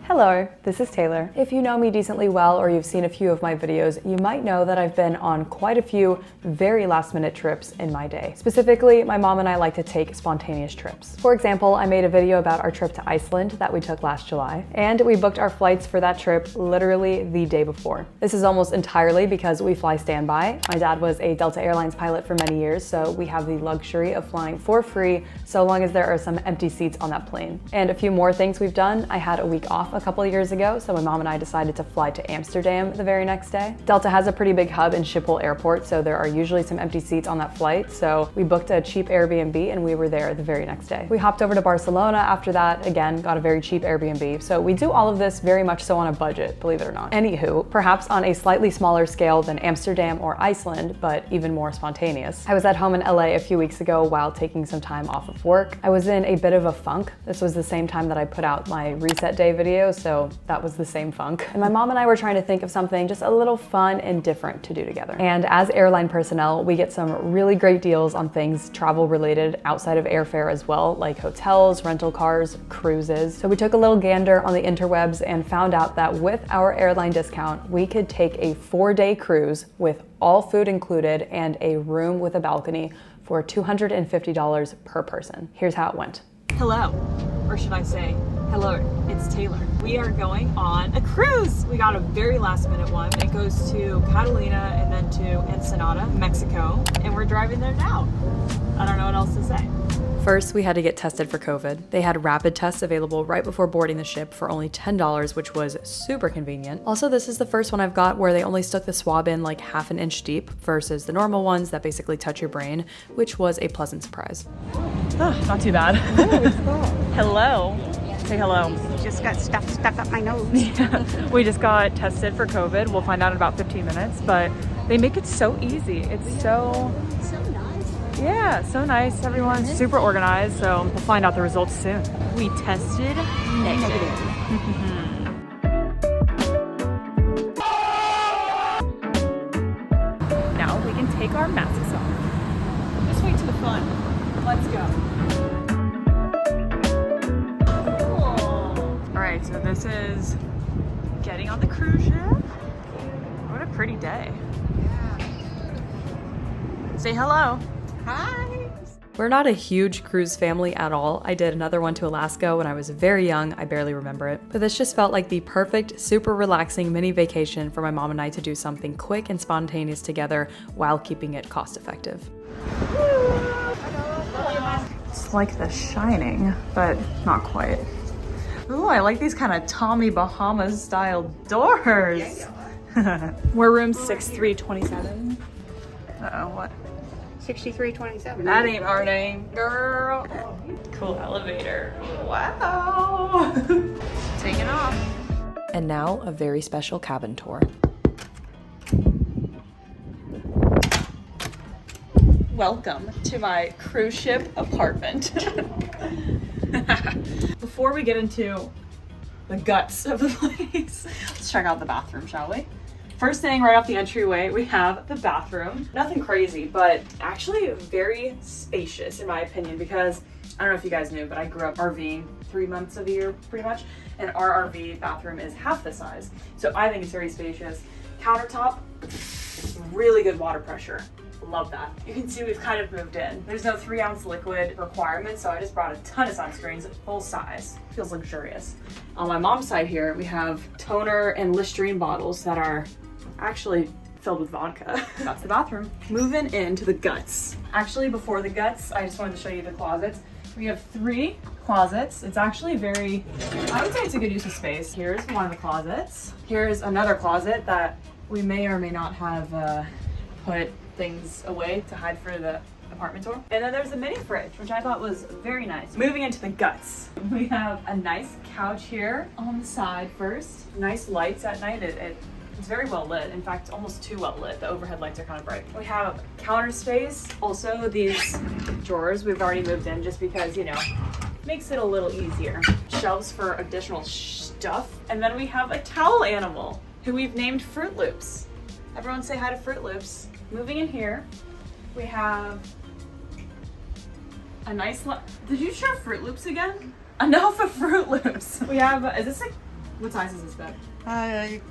Hello, this is Taylor. If you know me decently well or you've seen a few of my videos, you might know that I've been on quite a few very last-minute trips in my day. Specifically, my mom and I like to take spontaneous trips. For example, I made a video about our trip to Iceland that we took last July, and we booked our flights for that trip literally the day before. This is almost entirely because we fly standby. My dad was a Delta Airlines pilot for many years, so we have the luxury of flying for free so long as there are some empty seats on that plane. And a few more things we've done. I had a week off a couple of years ago, so my mom and I decided to fly to Amsterdam the very next day. Delta has a pretty big hub in Schiphol Airport, so there are usually some empty seats on that flight, so we booked a cheap Airbnb and we were there the very next day. We hopped over to Barcelona after that, again, got a very cheap Airbnb, so we do all of this very much so on a budget, believe it or not. Anywho, perhaps on a slightly smaller scale than Amsterdam or Iceland, but even more spontaneous. I was at home in LA a few weeks ago while taking some time off of work. I was in a bit of a funk. This was the same time that I put out my reset day video, so that was the same funk. And my mom and I were trying to think of something just a little fun and different to do together. And as airline personnel, we get some really great deals on things travel related outside of airfare as well, like hotels, rental cars, cruises. So we took a little gander on the interwebs and found out that with our airline discount, we could take a 4-day cruise with all food included and a room with a balcony for $250 per person. Here's how it went. Hello, or should I say, hello, it's Taylor. We are going on a cruise. We got a very last minute one. It goes to Catalina and then to Ensenada, Mexico, and we're driving there now. I don't know what else to say. First, we had to get tested for COVID. They had rapid tests available right before boarding the ship for only $10, which was super convenient. Also, this is the first one I've got where they only stuck the swab in like half an inch deep versus the normal ones that basically touch your brain, which was a pleasant surprise. Oh, not too bad. Hello. Say hello. Just got stuff stuck up my nose. Yeah. We just got tested for COVID. We'll find out in about 15 minutes, but they make it so easy. It's so nice. Yeah, so nice. Everyone's super organized, so we'll find out the results soon. We tested negative. Now we can take our masks off. Just wait to the fun. Let's go. Alright, so this is getting on the cruise ship. What a pretty day. Say hello. Hi. We're not a huge cruise family at all. I did another one to Alaska when I was very young. I barely remember it. But this just felt like the perfect, super relaxing mini vacation for my mom and I to do something quick and spontaneous together while keeping it cost effective. It's like The Shining, but not quite. Ooh, I like these kind of Tommy Bahama style doors. We're room 6327. Uh-oh, what? 6327. That ain't our name, girl. Cool elevator. Wow. Taking off. And now a very special cabin tour. Welcome to my cruise ship apartment. Before we get into the guts of the place, let's check out the bathroom, shall we? First thing right off the entryway, we have the bathroom. Nothing crazy, but actually very spacious in my opinion, because I don't know if you guys knew, but I grew up RVing 3 months of the year pretty much, and our RV bathroom is half the size. So I think it's very spacious. Countertop, really good water pressure. Love that. You can see we've kind of moved in. There's no 3-ounce liquid requirement, so I just brought a ton of sunscreens, full size. Feels luxurious. On my mom's side here, we have toner and Listerine bottles that are actually filled with vodka. That's the bathroom. Moving into the guts. Actually, before the guts, I just wanted to show you the closets. We have 3 closets. It's actually very, I would say it's a good use of space. Here's one of the closets. Here's another closet that we may or may not have put things away to hide for the apartment tour. And then there's a mini fridge, which I thought was very nice. Moving into the guts, we have a nice couch here on the side first. Nice lights at night. It's very well lit. In fact, almost too well lit. The overhead lights are kind of bright. We have counter space. Also, these drawers we've already moved in just because, you know, makes it a little easier. Shelves for additional stuff. And then we have a towel animal who we've named Fruit Loops. Everyone say hi to Fruit Loops. Moving in here, we have a nice, did you share Fruit Loops again? Enough of Fruit Loops. We have, is this a What size is this bed?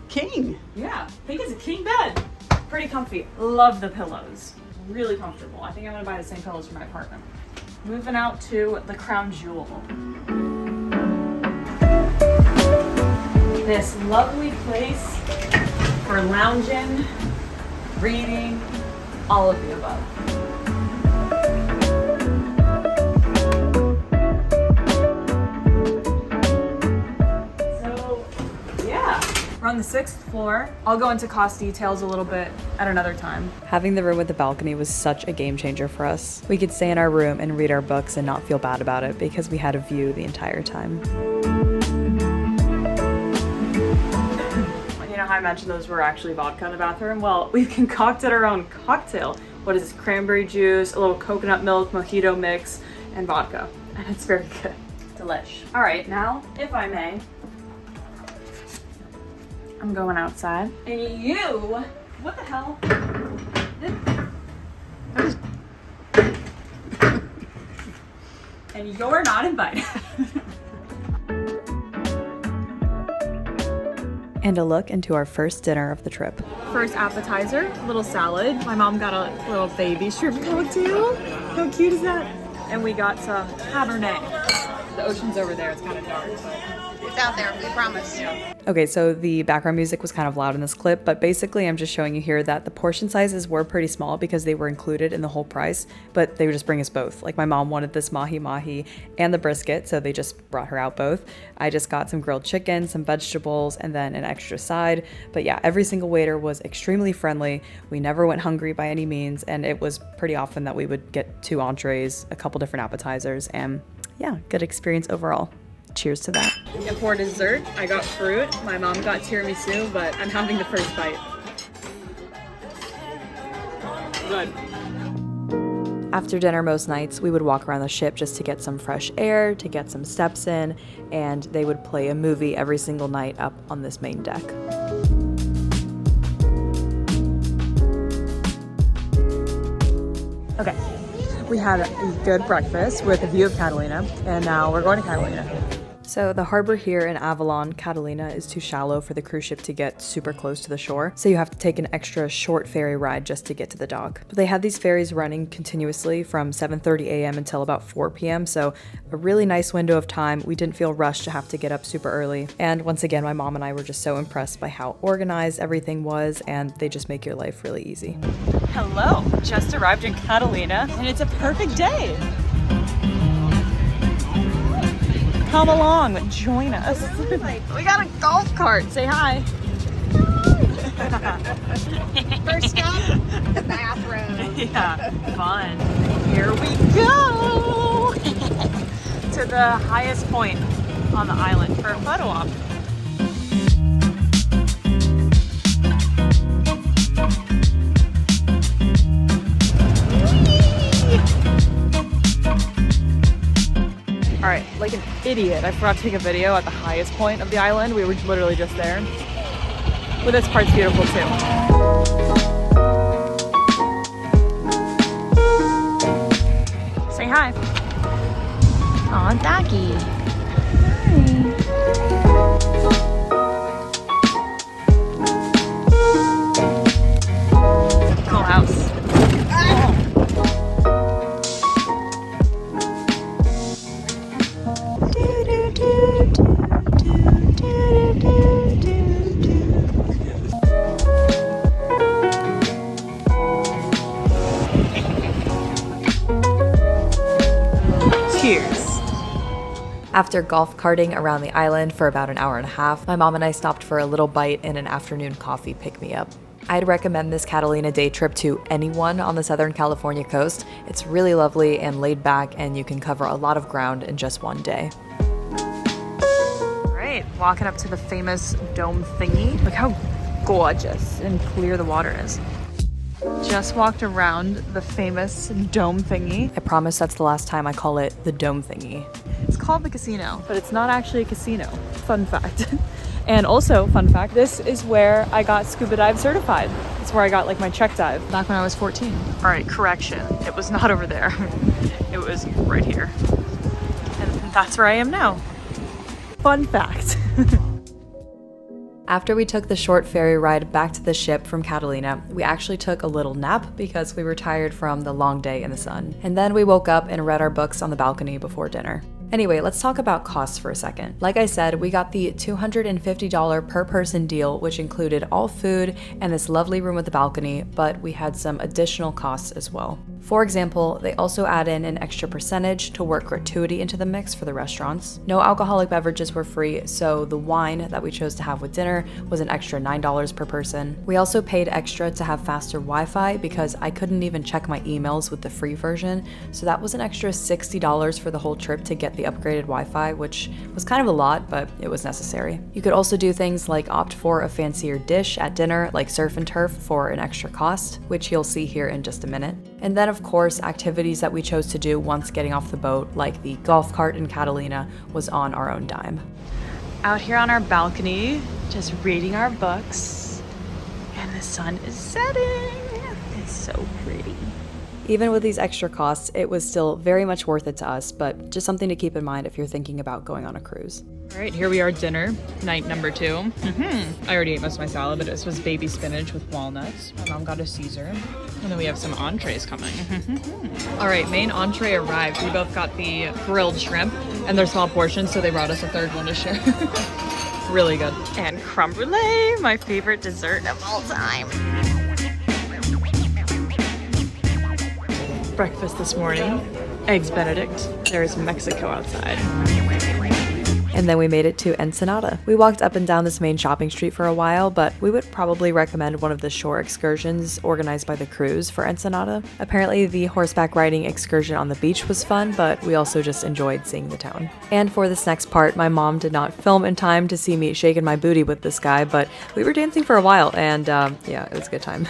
King. Yeah, I think it's a king bed. Pretty comfy. Love the pillows. Really comfortable. I think I'm gonna buy the same pillows for my apartment. Moving out to the crown jewel. This lovely place for lounging, reading, all of the above. We're on the 6th floor. I'll go into cost details a little bit at another time. Having the room with the balcony was such a game changer for us. We could stay in our room and read our books and not feel bad about it because we had a view the entire time. You know how I mentioned those were actually vodka in the bathroom? Well, we've concocted our own cocktail. What is this? Cranberry juice, a little coconut milk, mojito mix, and vodka. And it's very good. Delish. All right, now, if I may, I'm going outside. And you, what the hell? And you're not invited. And a look into our first dinner of the trip. First appetizer, little salad. My mom got a little baby shrimp cocktail. How cute is that? And we got some Cabernet. The ocean's over there, it's kind of dark, but It's out there, we promise. Okay, so the background music was kind of loud in this clip, but basically I'm just showing you here that the portion sizes were pretty small because they were included in the whole price, but they would just bring us both. Like my mom wanted this mahi-mahi and the brisket, so they just brought her out both. I just got some grilled chicken, some vegetables, and then an extra side. But yeah, every single waiter was extremely friendly. We never went hungry by any means, and it was pretty often that we would get 2 entrees, a couple different appetizers, and yeah, good experience overall. Cheers to that. And for dessert, I got fruit. My mom got tiramisu, but I'm having the first bite. Good. After dinner most nights, we would walk around the ship just to get some fresh air, to get some steps in, and they would play a movie every single night up on this main deck. Okay, we had a good breakfast with a view of Catalina, and now we're going to Catalina. So the harbor here in Avalon, Catalina, is too shallow for the cruise ship to get super close to the shore, so you have to take an extra short ferry ride just to get to the dock. But they had these ferries running continuously from 7:30 a.m. until about 4 p.m., so a really nice window of time. We didn't feel rushed to have to get up super early. And once again, my mom and I were just so impressed by how organized everything was, and they just make your life really easy. Hello, just arrived in Catalina, and it's a perfect day. Come along, join us. We got a golf cart. Say hi. First stop, the bathroom. Yeah, fun. Here we go to the highest point on the island for a photo op. All right, like an idiot, I forgot to take a video at the highest point of the island. We were literally just there. But this part's beautiful too. Say hi. Aw, doggy. Hi. Cool house. After golf carting around the island for about an hour and a half, my mom and I stopped for a little bite and an afternoon coffee pick-me-up. I'd recommend this Catalina day trip to anyone on the Southern California coast. It's really lovely and laid back, and you can cover a lot of ground in just one day. Great, walking up to the famous dome thingy. Look how gorgeous and clear the water is. Just walked around the famous dome thingy. I promise that's the last time I call it the dome thingy. It's called the casino, but it's not actually a casino. Fun fact. And also, fun fact, this is where I got scuba dive certified. It's where I got like my check dive back when I was 14. All right, correction. It was not over there. It was right here. And that's where I am now. Fun fact. After we took the short ferry ride back to the ship from Catalina, we actually took a little nap because we were tired from the long day in the sun. And then we woke up and read our books on the balcony before dinner. Anyway, let's talk about costs for a second. Like I said, we got the $250 per person deal, which included all food and this lovely room with the balcony, but we had some additional costs as well. For example, they also add in an extra percentage to work gratuity into the mix for the restaurants. No alcoholic beverages were free, so the wine that we chose to have with dinner was an extra $9 per person. We also paid extra to have faster Wi-Fi because I couldn't even check my emails with the free version, so that was an extra $60 for the whole trip to get the upgraded Wi-Fi, which was kind of a lot, but it was necessary. You could also do things like opt for a fancier dish at dinner, like surf and turf, for an extra cost, which you'll see here in just a minute. And then of course, activities that we chose to do once getting off the boat, like the golf cart in Catalina, was on our own dime. Out here on our balcony, just reading our books, and the sun is setting. It's so pretty. Even with these extra costs, it was still very much worth it to us, but just something to keep in mind if you're thinking about going on a cruise. All right, here we are, dinner, night number 2. I already ate most of my salad, but this was baby spinach with walnuts. My mom got a Caesar. And then we have some entrees coming. All right, main entree arrived. We both got the grilled shrimp, and they're small portions, so they brought us a third one to share. Really good. And creme brulee, my favorite dessert of all time. Breakfast this morning, eggs Benedict. There's Mexico outside. And then we made it to Ensenada. We walked up and down this main shopping street for a while, but we would probably recommend one of the shore excursions organized by the cruise for Ensenada. Apparently the horseback riding excursion on the beach was fun, but we also just enjoyed seeing the town. And for this next part, my mom did not film in time to see me shaking my booty with this guy, but we were dancing for a while, and yeah, it was a good time.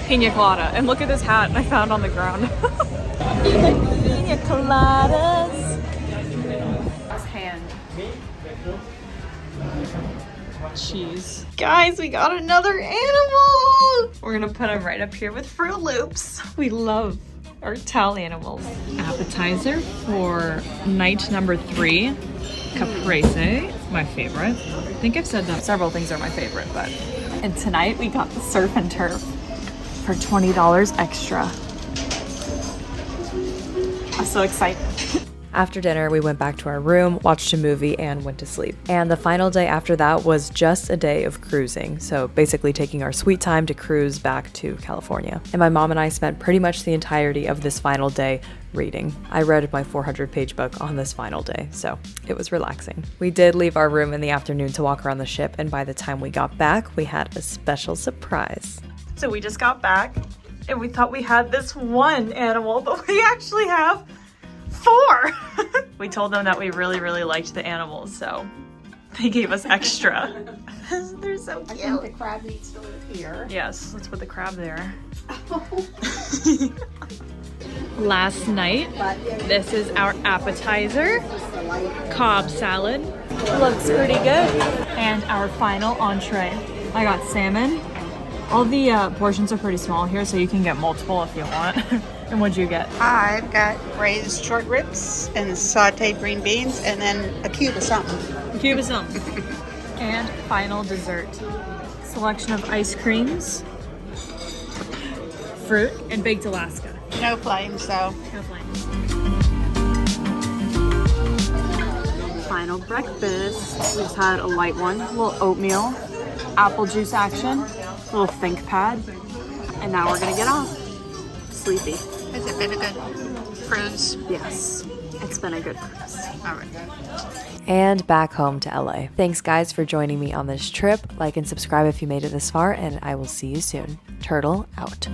Pina colada. And look at this hat I found on the ground. Pina coladas. Hand. Cheese. Guys, we got another animal. We're gonna put him right up here with Fruit Loops. We love our towel animals. Appetizer for night number 3. Caprese, my favorite. I think I've said that several things are my favorite, but. And tonight we got the surf and turf for $20 extra. I'm so excited. After dinner, we went back to our room, watched a movie, and went to sleep. And the final day after that was just a day of cruising, so basically taking our sweet time to cruise back to California. And my mom and I spent pretty much the entirety of this final day reading. I read my 400-page book on this final day, so it was relaxing. We did leave our room in the afternoon to walk around the ship, and by the time we got back, we had a special surprise. So we just got back and we thought we had this one animal, but we actually have 4. We told them that we really, really liked the animals, so they gave us extra. They're so cute. I think the crab needs to live here. Yes, let's put the crab there. Last night, this is our appetizer, Cobb salad. Looks pretty good. And our final entree. I got salmon. All the portions are pretty small here, so you can get multiple if you want. And what'd you get? I've got braised short ribs and sauteed green beans and then a cube of something. A cube of something. And final dessert. Selection of ice creams, fruit, and baked Alaska. No flames though. No flames. Final breakfast. We just had a light one, a little oatmeal, apple juice action, a little think pad, and now we're gonna get off. Sleepy. Has it been a good cruise? Yes, it's been a good cruise. All right. And back home to LA. Thanks guys for joining me on this trip. Like and subscribe if you made it this far, and I will see you soon. Turtle out.